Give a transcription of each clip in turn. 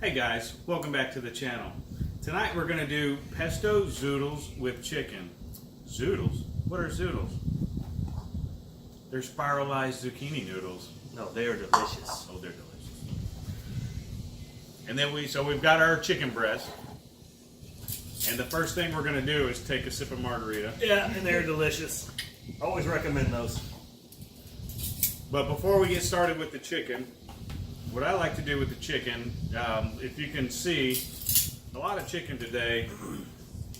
Hey guys, welcome back to the channel. Tonight we're going to do pesto zoodles with chicken. Zoodles? What are zoodles? They're spiralized zucchini noodles. No, they are delicious. Oh, they're delicious. And then we've got our chicken breast. And the first thing we're going to do is take a sip of margarita. Yeah, and they're delicious. Always recommend those. But before we get started with the chicken, what I like to do with the chicken, if you can see, a lot of chicken today,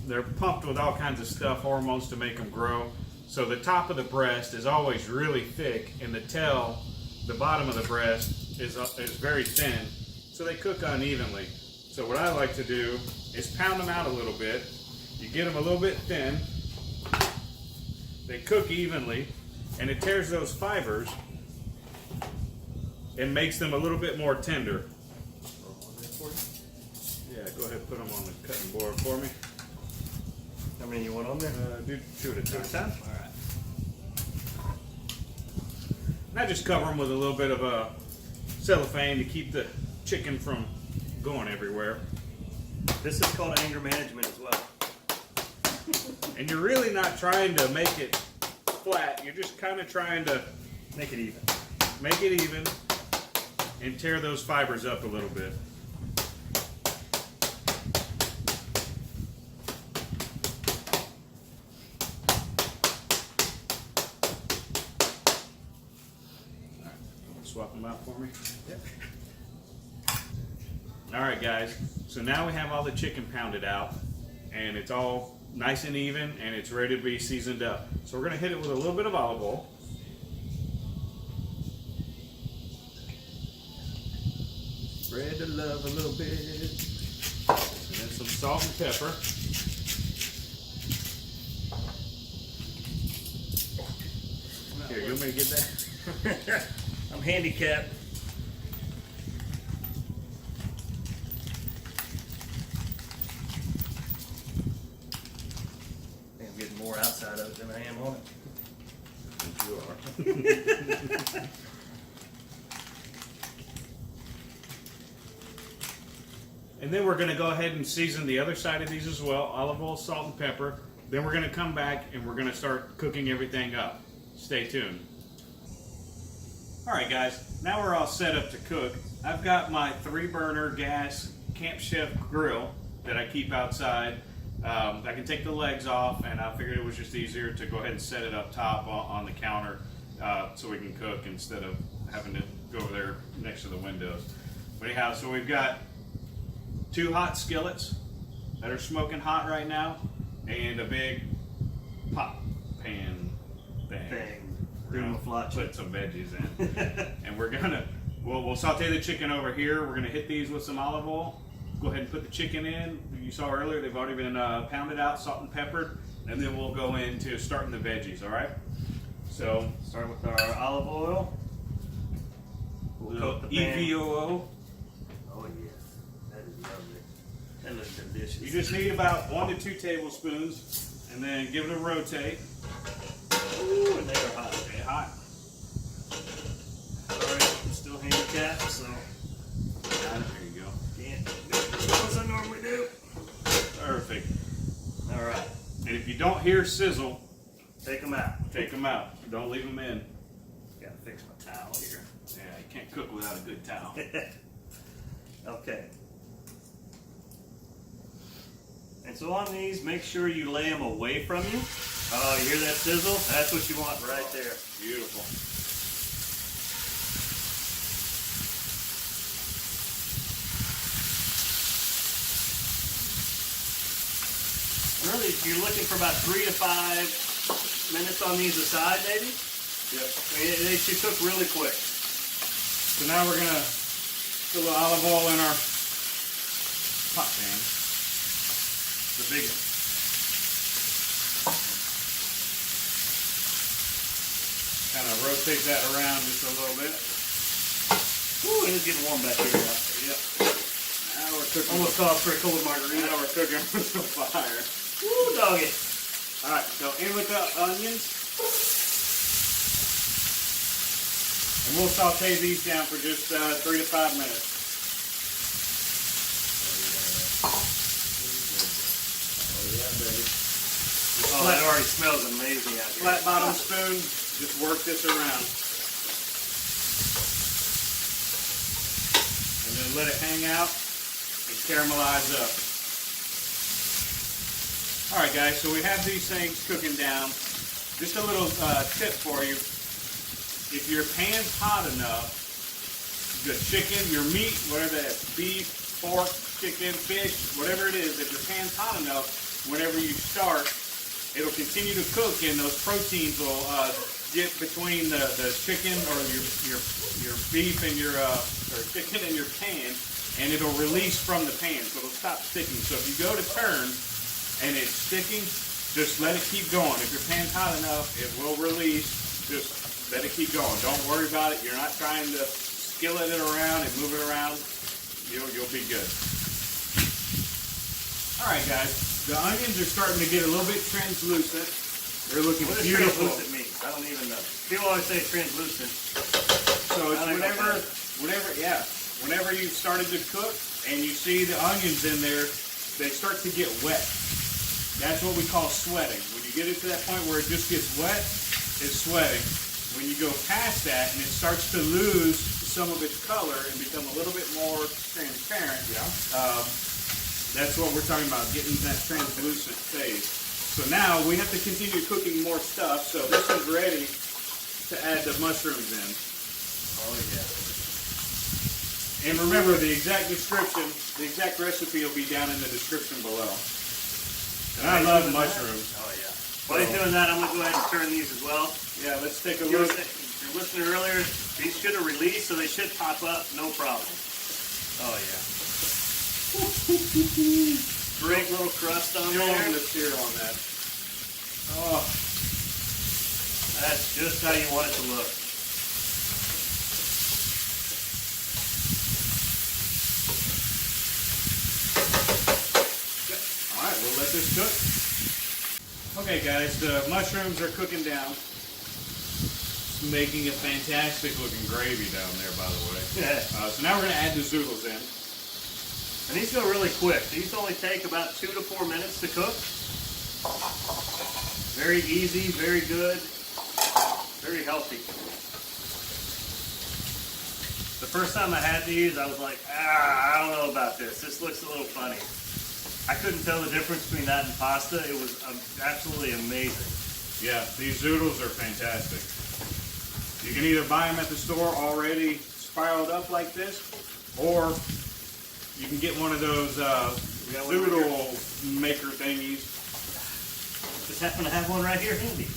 they're pumped with all kinds of stuff, hormones to make them grow. So the top of the breast is always really thick, and the tail, the bottom of the breast, is very thin, so they cook unevenly. So what I like to do is pound them out a little bit. You get them a little bit thin, they cook evenly, and it tears those fibers and makes them a little bit more tender. Yeah, go ahead and put them on the cutting board for me. How many you want on there? Do two at a time. All right. And I just cover them with a little bit of a cellophane to keep the chicken from going everywhere. This is called anger management as well. And you're really not trying to make it flat. You're just kind of trying to Make it even. make it even and tear those fibers up a little bit. Swap them out for me. Yep. All right, guys. So now we have all the chicken pounded out, and it's all nice and even, and it's ready to be seasoned up. So we're going to hit it with a little bit of olive oil. Spread the love a little bit, and then some salt and pepper. Here, you want me to get that? I'm handicapped. I think I'm getting more outside of it than I am on it. You are. And then we're going to go ahead and season the other side of these as well. Olive oil, salt, and pepper. Then we're going to come back and we're going to start cooking everything up. Stay tuned. Alright guys, now we're all set up to cook. I've got my 3-burner gas Camp Chef grill that I keep outside. I can take the legs off, and I figured it was just easier to go ahead and set it up top on the counter so we can cook instead of having to go over there next to the windows. But anyhow, so we've got 2 hot skillets that are smoking hot right now, and a big pot pan thing. We're gonna put some veggies in. And we'll saute the chicken over here. We're gonna hit these with some olive oil. Go ahead and put the chicken in. You saw earlier, they've already been pounded out, salt and peppered. And then we'll go into starting the veggies, all right? So, start with our olive oil. We'll coat the pan. EVOO. Oh yeah, that is lovely. That looks delicious. You just need about 1 to 2 tablespoons, and then give it a rotate. Ooh, and they are hot. They're hot. Alright, I'm still handicapped, so There you go. can't do it as well as I normally do. Perfect. Alright, And if you don't hear sizzle, take them out. take them out. Don't leave them in. Gotta fix my towel here. Yeah, you can't cook without a good towel. Okay. And so on these, make sure you lay them away from you. Oh, you hear that sizzle? That's what you want right there. Beautiful. Really, you're looking for about 3 to 5 minutes on these aside, maybe? Yep. I mean, they should cook really quick. So now we're gonna put a little olive oil in our pot pan. The big one. Kind of rotate that around just a little bit. Ooh, and it's getting warm back here now. Yep. Now we're cooking. Almost called for a cold margarita. Now we're cooking with the fire. Woo, doggy. All right, so in with the onions. And we'll saute these down for just 3 to 5 minutes. Oh, it already smells amazing out here. Flat bottom spoon, just work this around. And then let it hang out and caramelize up. Alright guys, so we have these things cooking down. Just a little tip for you. If your pan's hot enough, the chicken, your meat, whatever that is, beef, pork, chicken, fish, whatever it is, if your pan's hot enough, whenever you start, it'll continue to cook and those proteins will get between the chicken or your beef and your or chicken and your pan, and it'll release from the pan, so it'll stop sticking. So if you go to turn and it's sticking, just let it keep going. If your pan's hot enough, it will release. Just let it keep going. Don't worry about it. You're not trying to skillet it around and move it around. You'll be good. All right, guys. The onions are starting to get a little bit translucent. They're looking What does beautiful. translucent mean? I don't even know. People always say translucent. So it's whenever you started to cook and you see the onions in there, they start to get wet. That's what we call sweating. When you get it to that point where it just gets wet, it's sweating. When you go past that and it starts to lose some of its color and become a little bit more transparent, that's what we're talking about, getting that translucent phase. So now we have to continue cooking more stuff. So this is ready to add the mushrooms in. Oh yeah. And remember, the exact description, the exact recipe will be down in the description below. And I love mushrooms. Oh yeah. While he's doing that, I'm going to go ahead and turn these as well. Yeah, let's take a You were look. listening earlier, these should have released, so they should pop up, no problem. Oh yeah. Great little crust on Show them there. the sear on that. Oh, That's just how you want it to look. all right, we'll let this cook. Okay, guys, the mushrooms are cooking down. It's making a fantastic looking gravy down there, by the way. Yeah. So now we're going to add the zoodles in. And these go really quick. These only take about 2 to 4 minutes to cook. Very easy, very good, very healthy. The first time I had these, I was like, I don't know about this. This looks a little funny. I couldn't tell the difference between that and pasta. It was absolutely amazing. Yeah, these zoodles are fantastic. You can either buy them at the store already spiraled up like this, or you can get one of those zoodle maker thingies Just happen to have one right here handy.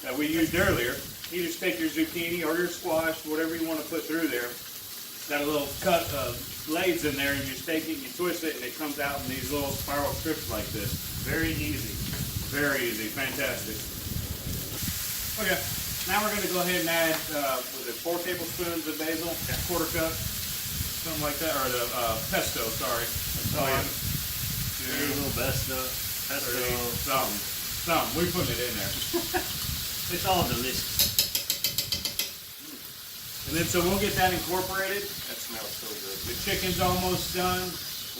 that we used earlier. You just take your zucchini or your squash, whatever you want to put through there. It's got a little cut blades in there, and you just take it and you twist it, and it comes out in these little spiral strips like this. Very easy. Very easy, fantastic. Okay, now we're going to go ahead and add, 4 tablespoons of basil, quarter cup, something like that, or the pesto, sorry. Oh, yeah. Two, A little pesto. three, some. We put it in there. It's all delicious. And then so we'll get that incorporated. That smells so good. The chicken's almost done.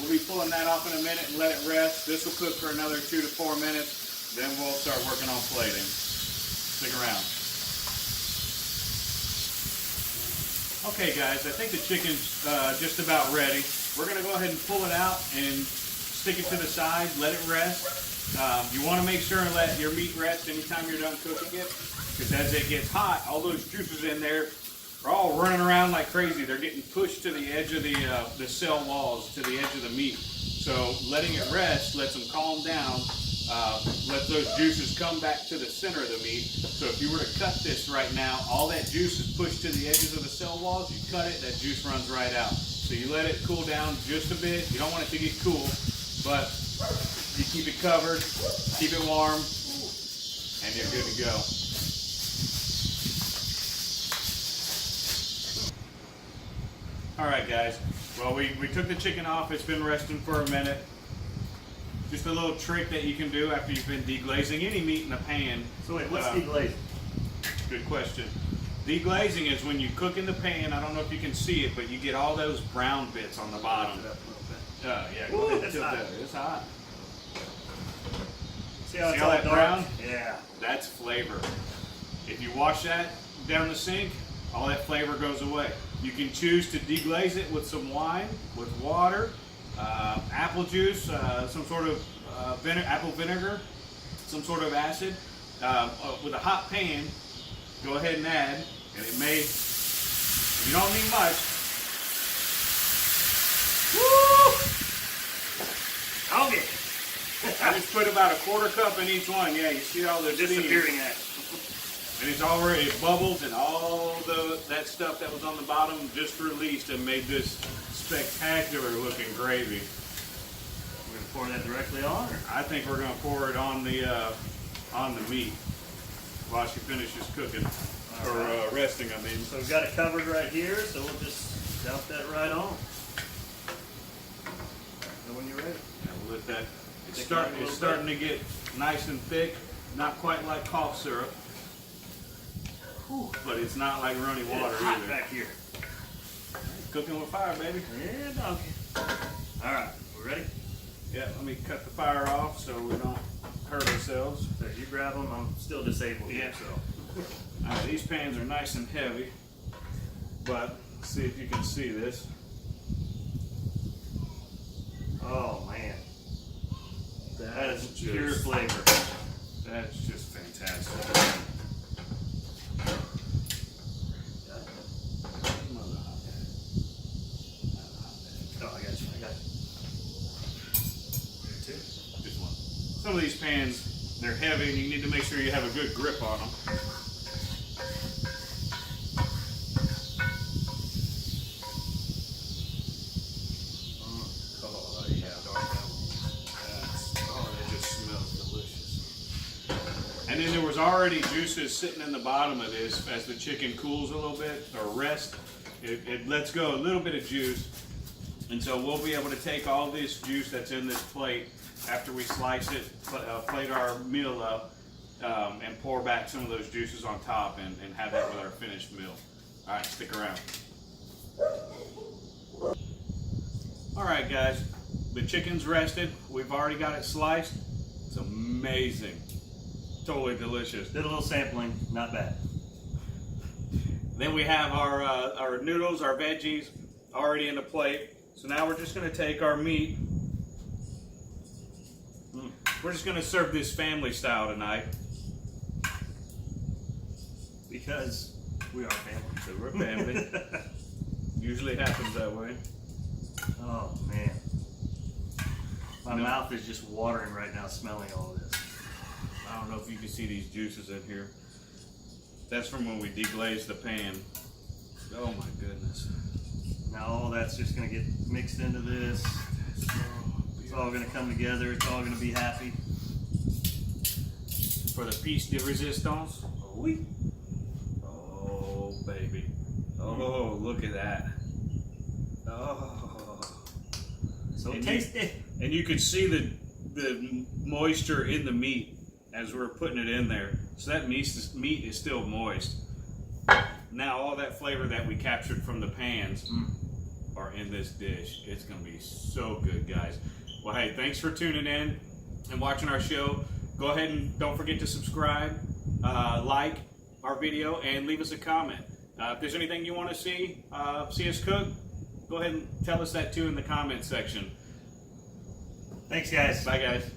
We'll be pulling that off in a minute and let it rest. This will cook for another 2 to 4 minutes. Then we'll start working on plating. Stick around. Okay guys, I think the chicken's just about ready. We're going to go ahead and pull it out and stick it to the side, let it rest. You want to make sure and let your meat rest anytime you're done cooking it, because as it gets hot, all those juices in there are all running around like crazy. They're getting pushed to the edge of the cell walls, to the edge of the meat. So letting it rest lets them calm down, let those juices come back to the center of the meat. So if you were to cut this right now, all that juice is pushed to the edges of the cell walls. You cut it, that juice runs right out. So you let it cool down just a bit. You don't want it to get cool, but you keep it covered, keep it warm, and you're good to go. All right, guys. Well, we took the chicken off. It's been resting for a minute. Just a little trick that you can do after you've been deglazing any meat in a pan. So wait, what's deglazing? Good question. Deglazing is when you cook in the pan. I don't know if you can see it, but you get all those brown bits on the bottom. Yeah, go ahead and tilt that. It's hot. See how it's See all all that dark? brown? Yeah. That's flavor. If you wash that down the sink, all that flavor goes away. You can choose to deglaze it with some wine, with water, apple juice, some sort of apple vinegar, some sort of acid. With a hot pan, go ahead and add, and it may, you don't need much. Woo! Okay. I just put about a quarter cup in each one. Yeah, you see all the steam. Disappearing at. And it's already, it bubbles, and all that stuff that was on the bottom just released and made this spectacular looking gravy. We're gonna pour that directly on, or? I think we're gonna pour it on the meat while she finishes cooking, or resting, I mean. So we've got it covered right here, so we'll just dump that right on. And when you're ready. Yeah, we'll let that, it's Thicken up a little starting to get nice and thick, not quite like cough syrup, but it's not like runny water It's hot either. back here. Cooking with fire, baby. Yeah, donkey. All right, we ready? Yeah, let me cut the fire off so we don't hurt ourselves. So you grab them. I'm still disabled here, so. All right, these pans are nice and heavy, but see if you can see this. Oh man, that is just pure flavor. That's just fantastic. Oh, I got you. I got you. There too. Just one. Some of these pans, they're heavy, and you need to make sure you have a good grip on them. Oh yeah, that just smells delicious. And then there was already juices sitting in the bottom of this. As the chicken cools a little bit or rests, it lets go a little bit of juice. And so we'll be able to take all this juice that's in this plate after we slice it, plate our meal up, and pour back some of those juices on top and have that with our finished meal. All right, stick around. All right, guys, the chicken's rested. We've already got it sliced. It's amazing. Totally delicious. Did a little sampling, not bad. Then we have our noodles, our veggies already in the plate. So now we're just going to take our meat. We're just going to serve this family style tonight. Because we are family. So we're family. Usually happens that way. Oh man, my mouth is just watering right now smelling all this. I don't know if you can see these juices in here. That's from when we deglazed the pan. Oh my goodness. Now all that's just going to get mixed into this. It's all going to come together. It's all going to be happy. For the piece de resistance. Oh baby. Oh, look at that. Oh. So And tasty. And you could see the moisture in the meat as we're putting it in there. So that meat is still moist. Now all that flavor that we captured from the pans are in this dish. It's gonna be so good, guys. Well, hey, thanks for tuning in and watching our show. Go ahead and don't forget to subscribe, like our video, and leave us a comment. If there's anything you want to see us cook, go ahead and tell us that too in the comment section. Thanks, guys. Bye, guys.